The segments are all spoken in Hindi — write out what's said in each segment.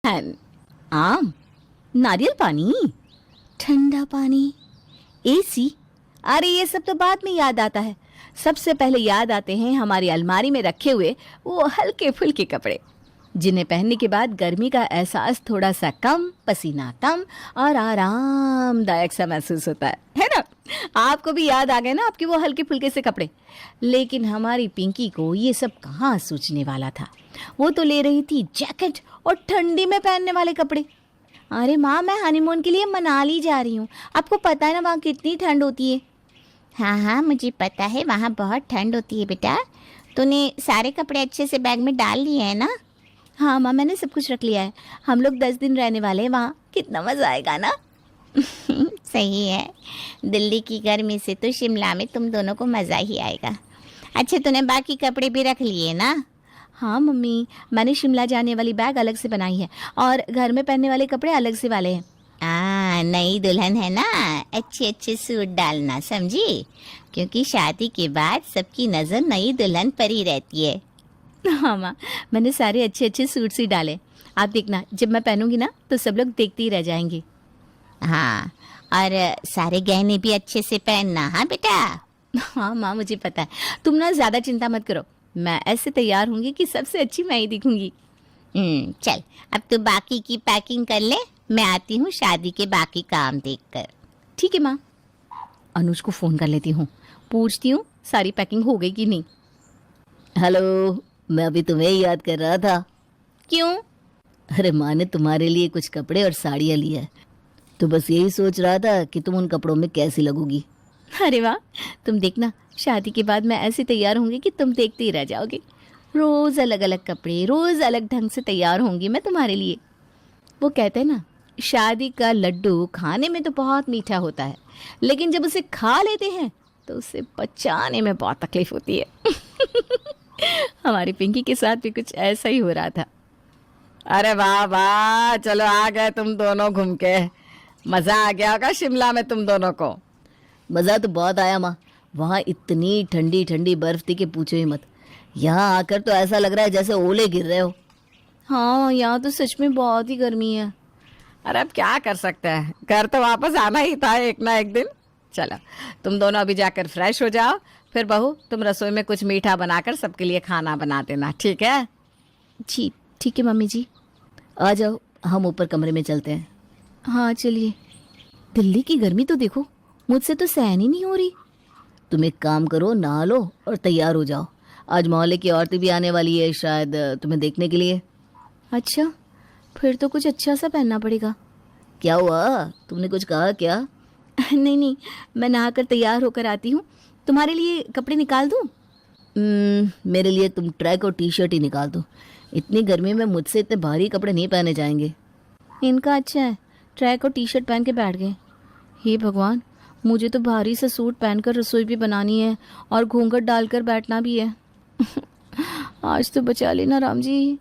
हैन, आम, नारियल पानी, ठंडा पानी, एसी। अरे ये सब तो बाद में याद आता है। सबसे पहले याद आते हैं हमारी अलमारी में रखे हुए वो हल्के फुल्के कपड़े, जिन्हें पहनने के बाद गर्मी का एहसास थोड़ा सा कम, पसीना कम और आरामदायक सा महसूस होता है ना? आपको भी याद आ गए ना आपके वो हल्के फुल्के से कपड़े। लेकिन हमारी पिंकी को ये सब कहाँ सूझने वाला था। वो तो ले रही थी जैकेट और ठंडी में पहनने वाले कपड़े। अरे माँ, मैं हनीमून के लिए मनाली जा रही हूँ। आपको पता है ना वहाँ कितनी ठंड होती है। हाँ हाँ, मुझे पता है, वहाँ बहुत ठंड होती है बेटा। तूने सारे कपड़े अच्छे से बैग में डाल लिए हैं ना? हाँ माँ, मैंने सब कुछ रख लिया है। हम लोग 10 दिन रहने वाले हैं वहाँ। कितना मज़ा आएगा ना। सही है। दिल्ली की गर्मी से तो शिमला में तुम दोनों को मज़ा ही आएगा। अच्छा, तूने बाकी कपड़े भी रख लिए ना? हाँ मम्मी, मैंने शिमला जाने वाली बैग अलग से बनाई है और घर में पहनने वाले कपड़े अलग से वाले हैं। नई दुल्हन है ना, अच्छे अच्छे सूट डालना, समझी? क्योंकि शादी के बाद सबकी नज़र नई दुल्हन पर ही रहती है। हाँ माँ, मैंने सारे अच्छे अच्छे सूट्स ही डाले। आप देखना, जब मैं पहनूंगी ना तो सब लोग देखते ही रह जाएंगे। हाँ, और सारे गहने भी अच्छे से पहनना। हाँ बेटा। हाँ माँ, मुझे पता है। तुम ना ज़्यादा चिंता मत करो, मैं ऐसे तैयार होंगी कि सबसे अच्छी मैं ही दिखूंगी। चल, अब तू बाकी की पैकिंग कर ले, मैं आती हूँ शादी के बाकी काम देखकर। ठीक है माँ। अनुज को फ़ोन कर लेती हूँ, पूछती हूँ सारी पैकिंग हो गई कि नहीं। हेलो, मैं अभी तुम्हें ही याद कर रहा था। क्यों? अरे माँ ने तुम्हारे लिए कुछ कपड़े और साड़ियाँ ली है, तो बस यही सोच रहा था कि तुम उन कपड़ों में कैसी लगोगी। अरे वाह, तुम देखना, शादी के बाद मैं ऐसे तैयार होंगी कि तुम देखते ही रह जाओगे। रोज़ अलग अलग कपड़े, रोज़ अलग ढंग से तैयार होंगी मैं तुम्हारे लिए। वो कहते हैं ना, शादी का लड्डू खाने में तो बहुत मीठा होता है, लेकिन जब उसे खा लेते हैं तो उसे पचाने में बहुत तकलीफ होती है। हमारी पिंकी के साथ भी कुछ ऐसा ही हो रहा था। अरे वाह वाह, चलो आ गए तुम दोनों घूम के। मज़ा आ गया होगा शिमला में तुम दोनों को। मज़ा तो बहुत आया माँ, वहाँ इतनी ठंडी ठंडी बर्फ़ थी कि पूछो ही मत। यहाँ आकर तो ऐसा लग रहा है जैसे ओले गिर रहे हो। हाँ, यहाँ तो सच में बहुत ही गर्मी है। अरे अब क्या कर सकते हैं, घर तो वापस आना ही था एक ना एक दिन। चलो तुम दोनों अभी जाकर फ्रेश हो जाओ, फिर बहू तुम रसोई में कुछ मीठा बनाकर सबके लिए खाना बना देना, ठीक है? जी ठीक है मम्मी जी। आ जाओ, हम ऊपर कमरे में चलते हैं। हाँ चलिए। दिल्ली की गर्मी तो देखो, मुझसे तो सहन ही नहीं हो रही। तुम एक काम करो, नहा लो और तैयार हो जाओ। आज मोहल्ले की औरतें भी आने वाली है शायद तुम्हें देखने के लिए। अच्छा, फिर तो कुछ अच्छा सा पहनना पड़ेगा। क्या हुआ, तुमने कुछ कहा क्या? नहीं नहीं, मैं नहाकर तैयार होकर आती हूँ। तुम्हारे लिए कपड़े निकाल दूँ? मेरे लिए तुम ट्रैक और टी शर्ट ही निकाल दो। इतनी गर्मी में मुझसे इतने भारी कपड़े नहीं पहने जाएंगे। इनका अच्छा है, ट्रैक और टी शर्ट पहन के बैठ गए। हे भगवान, मुझे तो भारी सा सूट पहनकर रसोई भी बनानी है और घूंघट डालकर बैठना भी है। आज तो बचा लेना राम जी।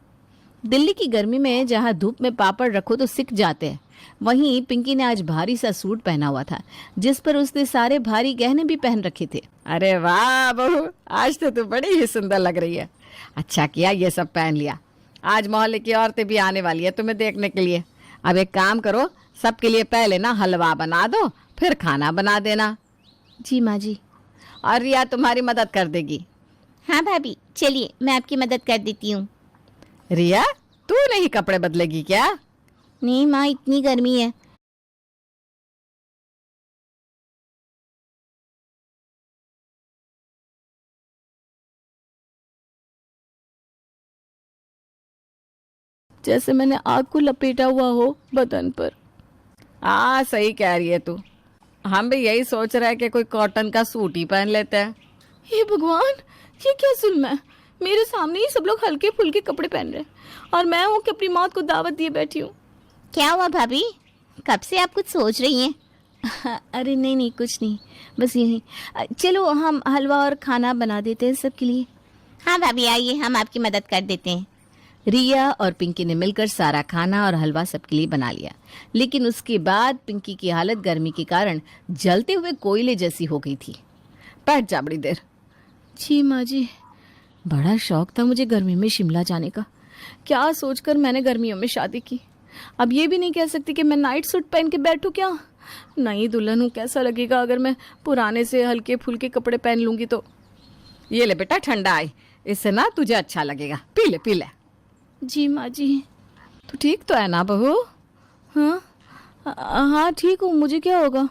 दिल्ली की गर्मी में जहाँ धूप में पापड़ रखो तो सिक जाते हैं, वहीं पिंकी ने आज भारी सा सूट पहना हुआ था, जिस पर उसने सारे भारी गहने भी पहन रखे थे। अरे वाह बहू, आज तो तू बड़ी ही सुंदर लग रही है। अच्छा किया ये सब पहन लिया। आज मोहल्ले की औरतें भी आने वाली है तुम्हें देखने के लिए। अब एक काम करो, सबके लिए पहले ना हलवा बना दो, फिर खाना बना देना। जी माँ जी। और रिया तुम्हारी मदद कर देगी। हाँ भाभी, चलिए मैं आपकी मदद कर देती हूँ। रिया, तू नहीं कपड़े बदलेगी क्या? नहीं माँ, इतनी गर्मी है। जैसे मैंने आग को लपेटा हुआ हो बदन पर। हाँ सही कह रही है तू। हम भी यही सोच रहे हैं कि कोई कॉटन का सूट ही पहन लेते हैं। हे भगवान, ये क्या जुल्म है। मेरे सामने ही सब लोग हल्के फुल्के कपड़े पहन रहे हैं और मैं हूँ कि अपनी मौत को दावत दिए बैठी हूँ। क्या हुआ भाभी, कब से आप कुछ सोच रही हैं? अरे नहीं नहीं, कुछ नहीं, बस यही। चलो हम हलवा और खाना बना देते हैं सबके लिए। हाँ भाभी, आइए हम आपकी मदद कर देते हैं। रिया और पिंकी ने मिलकर सारा खाना और हलवा सबके लिए बना लिया, लेकिन उसके बाद पिंकी की हालत गर्मी के कारण जलते हुए कोयले जैसी हो गई थी। बैठ जा बड़ी देर। जी माँ जी, बड़ा शौक था मुझे गर्मी में शिमला जाने का। क्या सोचकर मैंने गर्मियों में शादी की। अब ये भी नहीं कह सकती कि मैं नाइट सूट पहन के बैठूं क्या। नई दुल्हन हूँ, कैसा लगेगा अगर मैं पुराने से हल्के फुल्के कपड़े पहन लूंगी तो। ये ले बेटा ठंडा आई, इससे ना तुझे अच्छा लगेगा, पी ले पी ले। जी माँ जी। तू ठीक तो है ना बहू? हाँ हाँ ठीक हूँ, मुझे क्या होगा।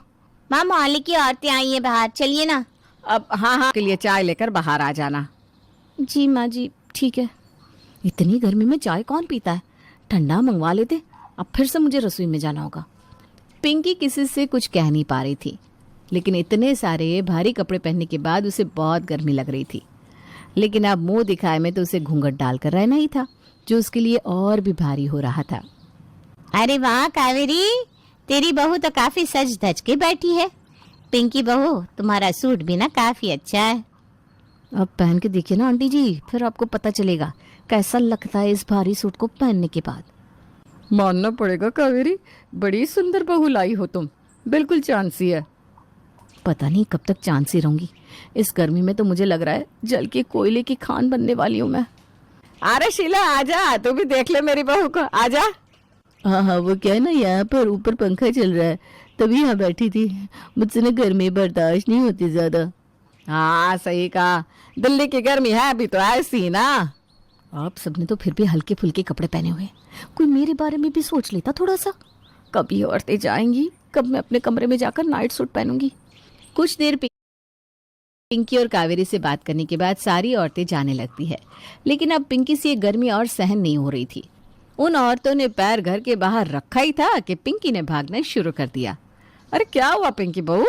माँ मोहल्ले की औरतें आई हैं बाहर, चलिए ना। अब हाँ के लिए चाय लेकर बाहर आ जाना। जी माँ जी ठीक है। इतनी गर्मी में चाय कौन पीता है, ठंडा मंगवा लेते। अब फिर से मुझे रसोई में जाना होगा। पिंकी किसी से कुछ कह नहीं पा रही थी, लेकिन इतने सारे भारी कपड़े पहनने के बाद उसे बहुत गर्मी लग रही थी। लेकिन अब मुंह दिखाए में तो उसे घूंघट डालकर रहना ही था, जो उसके लिए और भी भारी हो रहा था। अरे वाह कावेरी, तेरी बहू तो काफी सज धज के बैठी है। पिंकी बहू, तुम्हारा सूट भी ना काफी अच्छा है। अब पहन के देखिए ना आंटी जी, फिर आपको पता चलेगा कैसा लगता है इस भारी सूट को पहनने के बाद। मानना पड़ेगा कावेरी, बड़ी सुंदर बहू लाई हो तुम, बिल्कुल चांद सी है। पता नहीं कब तक चांद सी रहूंगी। इस गर्मी में तो मुझे लग रहा है जल के कोयले की खान बनने वाली हूँ मैं। अरे शीला आजा, तू भी देख ले मेरी बहू को, आजा। हाँ हाँ, वो क्या है ना, यहाँ पर ऊपर पंखा चल रहा है, तभी यहाँ बैठी थी। मुझसे ना गर्मी बर्दाश्त नहीं होती ज्यादा। हाँ सही कहा, दिल्ली की गर्मी है अभी तो ऐसी ना। आप सबने तो फिर भी हल्के फुल्के कपड़े पहने हुए, कोई मेरे बारे में भी सोच लेता थोड़ा सा। कब ये औरतें जाएंगी, कब मैं अपने कमरे में जाकर नाइट सूट पहनूंगी। कुछ देर पिंकी और कावेरी से बात करने के बाद सारी औरतें जाने लगती है, लेकिन अब पिंकी से ये गर्मी और सहन नहीं हो रही थी। उन औरतों ने पैर घर के बाहर रखा ही था कि पिंकी ने भागना शुरू कर दिया। अरे क्या हुआ पिंकी बहू,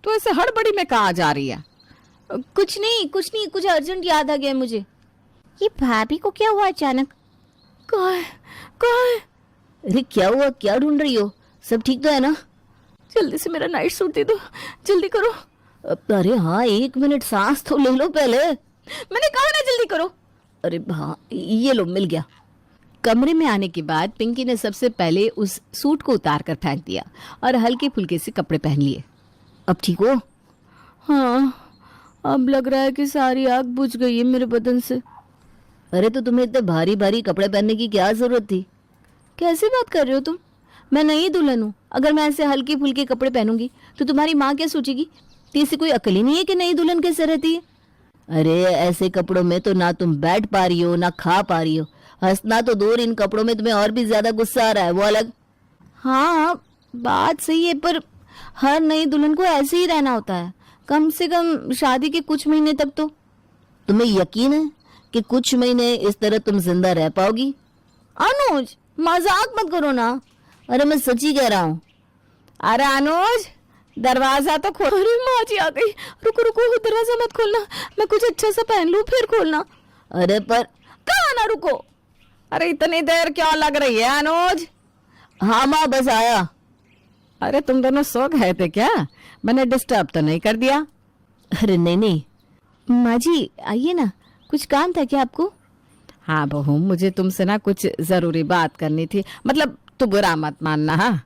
तू ऐसे हड़बड़ी में कहाँ जा रही है? कुछ नहीं, कुछ अर्जेंट याद आ गया मुझे। ये भाभी को क्या हुआ अचानक? कहाँ है? अरे क्या हुआ, क्या ढूंढ रही हो? सब ठीक तो है ना? जल्दी से मेरा नाइट सूट दे दो, जल्दी करो। अरे हाँ, 1 मिनट सांस तो ले लो पहले। मैंने कहा ना जल्दी करो। अरे हाँ, ये लो, मिल गया। कमरे में आने के बाद पिंकी ने सबसे पहले उस सूट को उतार कर फेंक दिया और हल्के फुल्के से कपड़े पहन लिए। अब ठीक हो? हाँ, अब लग रहा है कि सारी आग बुझ गई है मेरे बदन से। अरे तो तुम्हें इतने भारी भारी कपड़े पहनने की क्या जरूरत थी? कैसी बात कर रहे हो तुम? मैं नई दुल्हन हूँ, अगर मैं ऐसे हल्के फुल्के कपड़े पहनूंगी तो तुम्हारी माँ क्या सोचेगी? तीसरी कोई अकल ही नहीं है कि नई दुल्हन कैसे रहती है। अरे ऐसे कपड़ों में तो ना तुम बैठ पा रही हो ना खा पा रही हो। हंसना तो दूर, इन कपड़ों में तुम्हें और भी ज्यादा गुस्सा आ रहा है, वो अलग। हाँ बात सही है, पर हर नई दुल्हन को ऐसे ही रहना होता है, कम से कम शादी के कुछ महीने तक तो। तुम्हें यकीन है कि कुछ महीने इस तरह तुम जिंदा रह पाओगी? अनुज मजाक मत करो ना। अरे मैं सच्ची कह रहा हूँ। अरे अनुज, दरवाजा तो खोल। अरे माँ जी आ गई। रुको रुको, दरवाजा मत खोलना, मैं कुछ अच्छा सा पहन लूं फिर खोलना। अरे पर कहाँ ना रुको। अरे इतनी देर क्यों लग रही है अनुज? हाँ माँ, बस आया। अरे तुम दोनों सो गए थे क्या? मैंने डिस्टर्ब तो नहीं कर दिया? अरे नहीं नहीं। माँ जी आइए ना, कुछ काम था क्या आपको? हाँ बहू, मुझे तुमसे ना कुछ जरूरी बात करनी थी, मतलब तू बुरा मत मानना। हाँ